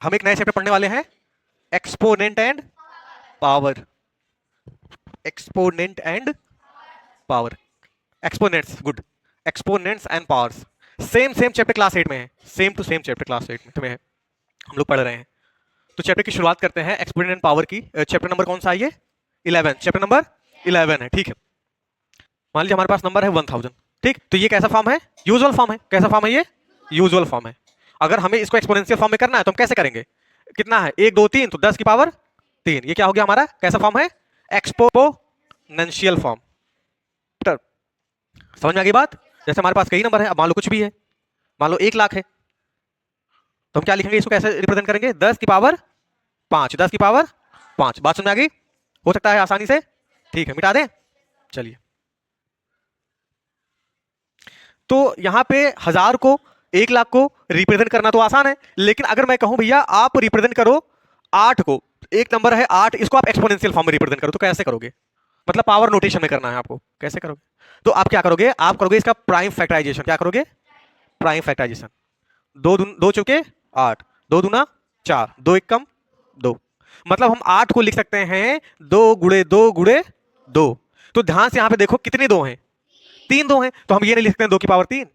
हम एक नए चैप्टर पढ़ने वाले हैं, exponent and power. Exponent and power, exponents, good, exponents and powers. Same same chapter class 8 में है, same to same chapter class 8 में है, हम लोग पढ़ रहे हैं। तो चैप्टर की शुरुआत करते हैं एक्सपोनेंट एंड पावर की। चैप्टर नंबर कौन सा है ये? 11, चैप्टर नंबर 11 है, ठीक है। मान लीजिए हमारे पास नंबर है 1000, ठीक। तो ये कैसा फॉर्म है? यूजुअल फॉर्म है। कैसा फॉर्म है ये? यूजुअल फॉर्म है। अगर हमें इसको एक्सपोनेंशियल फॉर्म में करना है तो हम कैसे करेंगे? कितना है? 1 2 3, तो 10 की पावर 3। ये क्या हो गया हमारा? कैसा फॉर्म है? Exponential form. समझ में आ गई बात? जैसे हमारे पास कई नंबर है, अब मान लो कुछ भी है, मान लो 1 लाख है, तो हम क्या लिखेंगे? इसको कैसे रिप्रेजेंट करेंगे? 10 की पावर 5, 10 की पावर 5। बात समझ में आ गई? हो सकता है आसानी से, ठीक है, मिटा दें। चलिए, तो यहां पे 1000 को 1 लाख को रिप्रेजेंट करना तो आसान है, लेकिन अगर मैं कहूं भैया आप रिप्रेजेंट करो 8 को, एक नंबर है 8, इसको आप एक्सपोनेंशियल फॉर्म में रिप्रेजेंट करो, तो कैसे करोगे? मतलब पावर नोटेशन में करना है आपको, कैसे करोगे? तो आप क्या करोगे? आप करोगे इसका प्राइम फैक्टराइजेशन। क्या करोगे? Prime factorisation. दो चौके 8, 2 दूना 4, 2 एकम 2। मतलब हम 8 को लिख सकते हैं 2 गुणे 2 गुणे 2। तो ध्यान से यहां पे देखो कितने 2 हैं? 3 2 हैं, तो हम ये नहीं लिख सकते हैं 2 की पावर 3।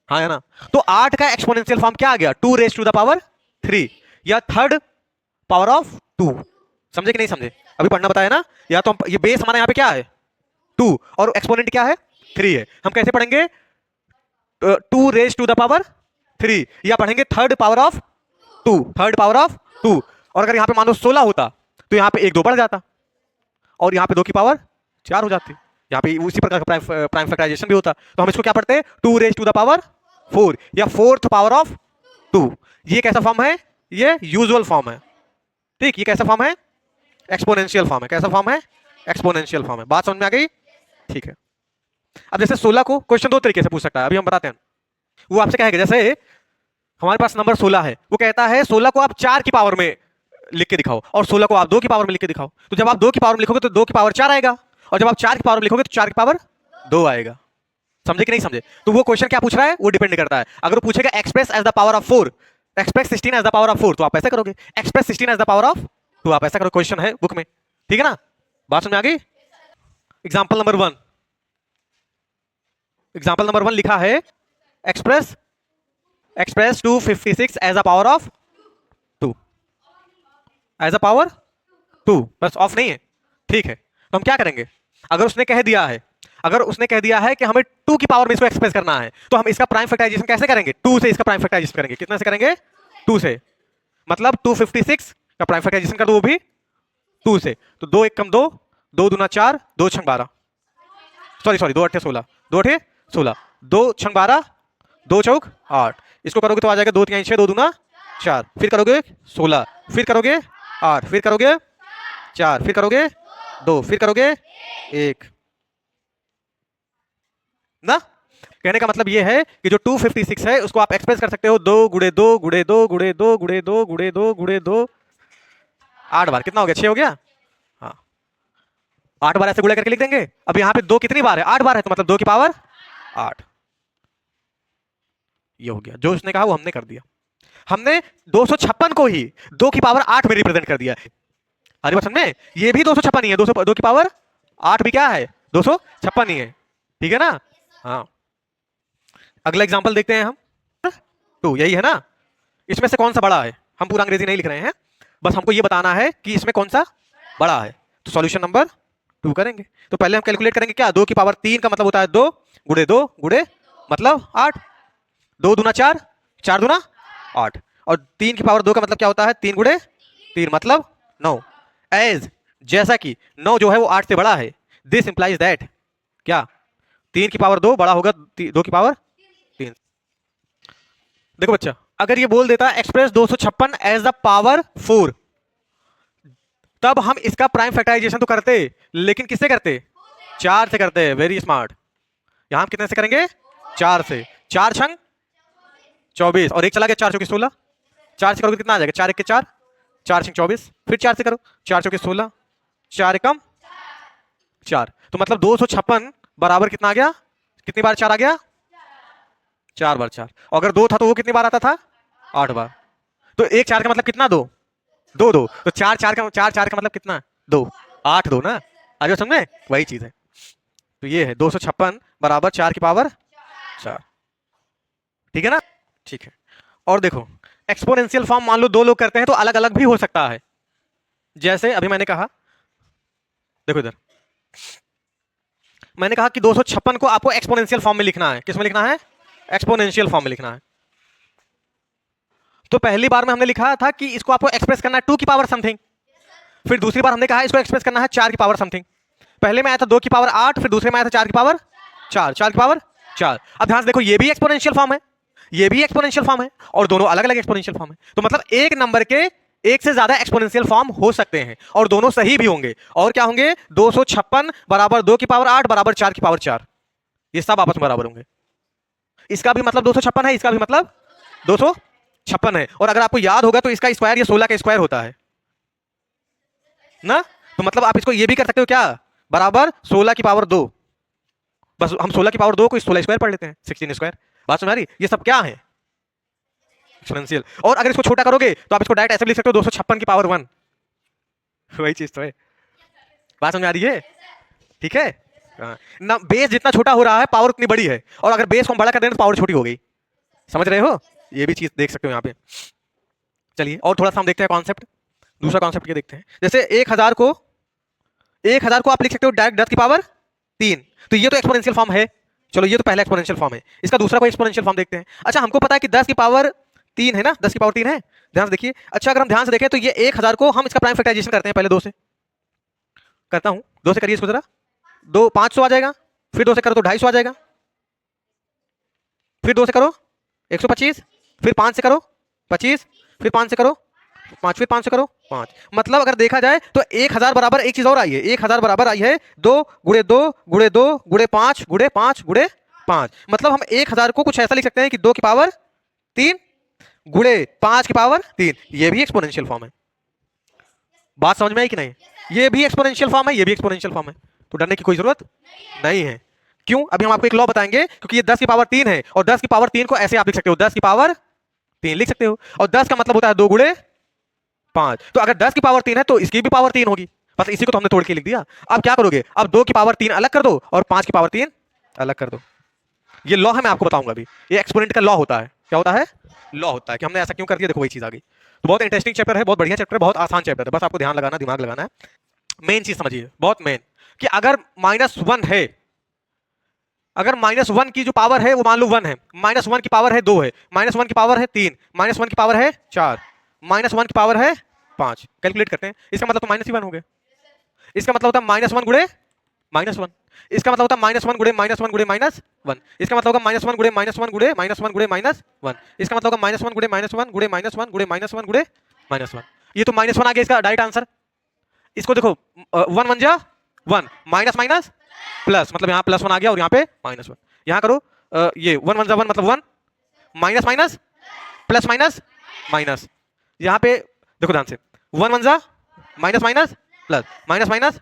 हाँ है ना? तो 8 का एक्सपोनेंशियल फॉर्म क्या आ गया? 2 रेज टू द पावर 3, या थर्ड पावर ऑफ 2। समझे कि नहीं समझे? अभी पढ़ना बताया ना? या तो ये बेस हमारा यहाँ पे क्या है? 2, और एक्सपोनेंट क्या है? 3 है। हम कैसे पढ़ेंगे? 2 रेज टू द पावर 3, या पढ़ेंगे third power of 2, third power of 2। और अगर यहाँ पे मान लो 16 होता तो यहाँ पे 1 2 बढ़ जाता, और यहाँ पे 2 की पावर 4 हो जाती। यहाँ पे उसी प्रकार का प्राइम फैक्टराइजेशन भी होता। तो हम इसको क्या पढ़ते हैं? 2 रेज टू द पावर 4, या फोर्थ पावर ऑफ 2। ये कैसा फॉर्म है? ये यूजुअल फॉर्म है, ठीक। ये कैसा फॉर्म है? एक्सपोनेंशियल फॉर्म है। कैसा फॉर्म है? एक्सपोनेंशियल फॉर्म है। बात समझ में आ गई? ठीक है। अब जैसे 16 को क्वेश्चन 2 तरीके से पूछ सकता है, अभी हम बताते हैं। वो आपसे कहेगा, जैसे हमारे पास नंबर 16 है, वो कहता है 16 को आप 4 की पावर में लिख के दिखाओ, और 16 को आप 2 की पावर में लिख के दिखाओ। तो जब आप 2 की पावर में लिखोगे तो 2 की पावर 4 आएगा, और जब आप 4 की पावर में लिखोगे तो 4 की पावर 2 आएगा। समझे कि नहीं समझे? तो वो क्वेश्चन क्या पूछ रहा है वो डिपेंड करता है। अगर वो पूछेगा express as the power of 4, express 16 as the power of 4, तो आप ऐसे करोगे। Express 16 as the power of 2, आप ऐसा करो। क्वेश्चन है बुक में, ठीक है ना? बात समझ में आ गई? एग्जाम्पल नंबर 1, एग्जाम्पल नंबर 1 लिखा है express express 256 as a power of 2, as a power 2, बस ऑफ नहीं है, ठीक है। तो हम क्या करेंगे? अगर उसने कह दिया है, अगर उसने कह दिया है कि हमें 2 की पावर में इसको एक्सप्रेस करना है, तो हम इसका प्राइम फैक्टराइजेशन कैसे करेंगे? 2 से इसका प्राइम फैक्टराइजेशन करेंगे। कितने से करेंगे? 2 से। मतलब 256 का प्राइम फैक्टराइजेशन कर दो वो भी 2 से। तो 2 एकम 2, 2 दूना 4, 2 छंग 12, सॉरी 2 अट्ठे 16, 2 अट्ठे 16, 2 छंग 12, 2 चौक 8। इसको करोगे तो आ जाएगा 2 3 6, 2 दूना 4, फिर करोगे 16, फिर करोगे 8, फिर करोगे 4, फिर करोगे 2, फिर करोगे 1 ना। कहने का मतलब ये है कि जो 256 है उसको आप एक्सप्रेस कर सकते हो 2 गुणे 2 गुणे 2 गुणे 2 गुणे 2 गुणे 2 गुणे 2, 8 बार। कितना हो गया? 6 हो गया। हाँ, 8 बार ऐसे गुणा करके लिख देंगे। अब यहाँ पे 2 कितनी बार है? 8 बार है, तो मतलब 2 की पावर 8। ये हो गया, जो उसने कहा वो हमने कर दिया। हमने 256 को ही 2 की पावर 8 में रिप्रेजेंट कर दिया है। अरे बात समझे? ये भी 256 ही है, 2 की पावर 8 भी क्या है? 256 ही है, ठीक है ना? हाँ, अगला एग्जांपल देखते हैं हम। 2 यही है ना? इसमें से कौन सा बड़ा है? हम पूरा अंग्रेजी नहीं लिख रहे हैं, बस हमको ये बताना है कि इसमें कौन सा बड़ा है। तो सॉल्यूशन नंबर 2 करेंगे। तो पहले हम कैलकुलेट करेंगे क्या? 2 की पावर 3 का मतलब होता है 2 गुणे 2 गुणे मतलब 8, 2 दूना 4, 4 दूना 8, और 3 की पावर 2 का मतलब क्या होता है? 3 गुणे 3 मतलब 9। एज जैसा कि 9 जो है वो 8 से बड़ा है, दिस इंप्लाइज दैट क्या 3 की पावर 2 बड़ा होगा 2 की पावर 3। देखो बच्चा, अगर ये बोल देता एक्सप्रेस 256 एज द पावर 4, तब हम इसका प्राइम फैक्टराइजेशन तो करते, लेकिन किससे करते? 4 से करते हैं। Very smart. यहां हम कितने से करेंगे? 4 से। 4 छंग 24, और एक चला गया 4 चौके 16। 4 से करोगे कितना आ जाएगा? 4 एक के 4, 4 छंग 24, फिर 4 से करो, 4 चौके 16, 4 एकम 4। तो मतलब 256 बराबर कितना आ गया? कितनी बार 4 आ गया? 4 बार 4। अगर 2 था तो वो कितनी बार आता था? 8 बार। तो एक 4 का मतलब कितना, 2 2 2, तो 4 4 का मतलब कितना, 2 8 2 ना, आ जाओ समझे, वही चीज है। तो ये है 256 बराबर 4 की पावर 4, ठीक है ना, ठीक है। और देखो एक्सपोनेंशियल फॉर्म मान लो दो लोग करते हैं तो अलग अलग भी हो सकता है। जैसे अभी मैंने कहा, देखो इधर मैंने कहा कि 256 को आपको एक्सपोनेंशियल फॉर्म में लिखना है। किस में लिखना है, एक्सपोनेंशियल फॉर्म में लिखना है। तो पहली बार में हमने लिखा था कि इसको आपको एक्सप्रेस करना है 2 की पावर समथिंग, फिर दूसरी बार हमने कहा इसको एक्सप्रेस करना है 4 की पावर समथिंग। पहले में आया था 2 की पावर 8, फिर दूसरे में आया था 4 की पावर 4, 4 की पावर 4। अब ध्यान से देखो ये भी एक्सपोनेंशियल फॉर्म है, ये भी एक्सपोनेंशियल फॉर्म है, और दोनों अलग अलग एक्सपोनेंशियल फॉर्म है। तो मतलब एक नंबर के एक से ज्यादा एक्सपोनेंशियल फॉर्म हो सकते हैं और दोनों सही भी होंगे। और क्या होंगे, 256 बराबर 2 की पावर 8 बराबर 4 की पावर 4, ये सब आपस में बराबर होंगे। इसका भी मतलब 256 है, इसका भी मतलब 256 है। और अगर आपको याद होगा तो इसका स्क्वायर ये 16 का स्क्वायर होता है ना, तो मतलब आप इसको ये भी कर सकते हो क्या, बराबर 16 की पावर 2। बस हम 16 की पावर 2 को 16 स्क्वायर पढ़ लेते हैं, 16 स्क्वायर। बात समझ आ रही, ये सब क्या है, एक्सपोनेंशियल। और अगर इसको छोटा करोगे तो आप इसको डायरेक्ट ऐसे भी लिख सकते हो 256 की पावर 1, वही चीज तो है। बात समझ आ रही है, ठीक है। ना बेस जितना छोटा हो रहा है पावर उतनी बड़ी है, और अगर बेस को हम बड़ा कर दें तो पावर छोटी हो गई। समझ रहे हो, ये भी चीज देख सकते हो यहाँ पे। चलिए और थोड़ा सा हम देखते हैं कॉन्सेप्ट, दूसरा कॉन्सेप्ट ये देखते हैं। जैसे 1000 को आप लिख सकते हो डायरेक्ट 10 की पावर 3, तो ये तो एक्सपोनेंशियल फॉर्म है। चलो ये तो पहला एक्सपोनेंशियल फॉर्म है, इसका दूसरा कोई एक्सपोनेंशियल फॉर्म देखते हैं। अच्छा हमको पता है कि 10 की पावर 3 है ना, 10 की पावर 3 है, ध्यान से देखिए। अच्छा अगर हम ध्यान से देखें तो ये 1000 को हम इसका प्राइम फैक्टराइजेशन करते हैं, पहले 2 से करता हूं, 2 से करिए इसको जरा, 2 500 आ जाएगा, फिर 2 से करो तो 250 आ जाएगा, फिर 2 से करो 125, फिर 5 से करो 25, फिर 5 से करो 5, फिर 5 से करो 5। मतलब अगर देखा जाए तो 1000 बराबर एक चीज और आई है, 1000 बराबर आई है 2 गुणे 2 गुणे 2 गुणे 5 गुणे 5 गुणे 5। मतलब हम 1000 को कुछ ऐसा लिख सकते हैं कि 2 की पावर 3 गुणे 5 की पावर 3, ये भी एक्सपोनेंशियल फॉर्म है। बात समझ में आई कि नहीं, ये भी एक्सपोनेंशियल फॉर्म है, ये भी एक्सपोनेंशियल फॉर्म है, तो डरने की कोई जरूरत नहीं है। क्यों, अभी हम आपको एक लॉ बताएंगे, क्योंकि ये 10 की पावर 3 है, और 10 की पावर 3 को ऐसे आप लिख सकते हो 10 की पावर 3 लिख सकते हो, और 10 का मतलब होता है 2 गुणे 5। तो अगर 10 की पावर 3 है तो इसकी भी पावर 3 होगी, बस इसी को तो हमने तोड़ के लिख दिया। अब क्या करोगे, अब 2 की पावर 3 अलग कर दो और 5 की पावर 3 अलग कर दो। ये लॉ है, मैं आपको बताऊंगा अभी, ये एक्सपोनेंट का लॉ होता है। क्या होता है, लॉ होता है कि हमने ऐसा क्यों कर दिया, देखो वही चीज आ गई। तो बहुत इंटरेस्टिंग चैप्टर है, बहुत बढ़िया चैप्टर है, बहुत आसान चैप्टर है, बस आपको ध्यान लगाना, दिमाग लगाना है। मेन चीज समझिए, बहुत मेन, कि अगर -1 है, अगर -1 की जो पावर है वो मान लो 1 है, -1 की पावर है 2 है, -1 की पावर है 3, -1 की पावर है 4, -1 की पावर है 5, कैलकुलेट करते हैं, इसका मतलब तो -1 हो गया। इसका मतलब होता है -1 गुणे -1, इसका मतलब होता है -1 गुणे -1 गुणे -1, इसका मतलब होगा -1 गुणे -1 गुणे -1 गुणे -1, इसका मतलब होगा -1 गुणे -1 गुणे -1 गुणे -1 गुणे -1। ये तो -1 आ गया इसका डायरेक्ट आंसर। इसको देखो 1 1 जा 1, माइनस माइनस प्लस, मतलब यहाँ +1 आ गया और यहाँ पे -1। यहाँ करो ये 1 1 जा 1 मतलब 1, minus minus plus minus minus, यहाँ पे देखो ध्यान से 1 1 जा minus minus plus, minus minus,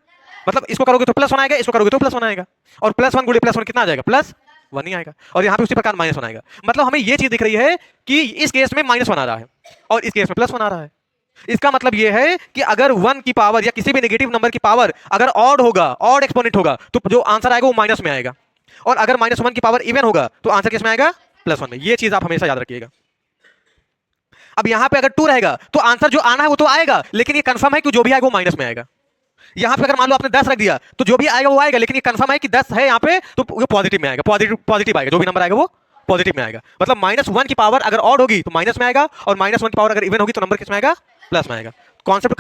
मतलब इसको करोगे तो +1 आएगा, इसको करोगे तो +1 आएगा, और +1 गुणे +1 कितना आ जाएगा, +1 ही आएगा, और यहाँ पे उसी प्रकार -1 आएगा। मतलब हमें ये चीज दिख रही है कि इस केस में -1 आ रहा है और इस केस में +1 आ रहा है। इसका मतलब यह है कि अगर 1 की पावर या किसी भी नेगेटिव नंबर की पावर अगर ऑड होगा, ऑड एक्सपोनेंट होगा, तो जो आंसर आएगा वो माइनस में आएगा, और अगर -1 की पावर इवन होगा तो आंसर किस में आएगा, +1 में। ये चीज आप हमेशा याद रखिएगा। अब यहां पे अगर 2 रहेगा तो आंसर जो आना है वो तो आएगा, लेकिन ये कंफर्म है कि जो भी आएगा वो माइनस में आएगा। यहां पे अगर मान लो आपने 10 रख दिया तो जो भी आएगा वो आएगा, लेकिन ये कंफर्म है कि 10 है यहाँ पे तो वो पॉजिटिव में आएगा, पॉजिटिव आएगा, जो भी नंबर आएगा वो पॉजिटिव में आएगा। मतलब -1 की पावर अगर ऑड होगी तो माइनस में आएगा, और -1 की पावर अगर इवन होगी तो नंबर किस में आएगा, प्लस में आएगा। कॉन्सेप्ट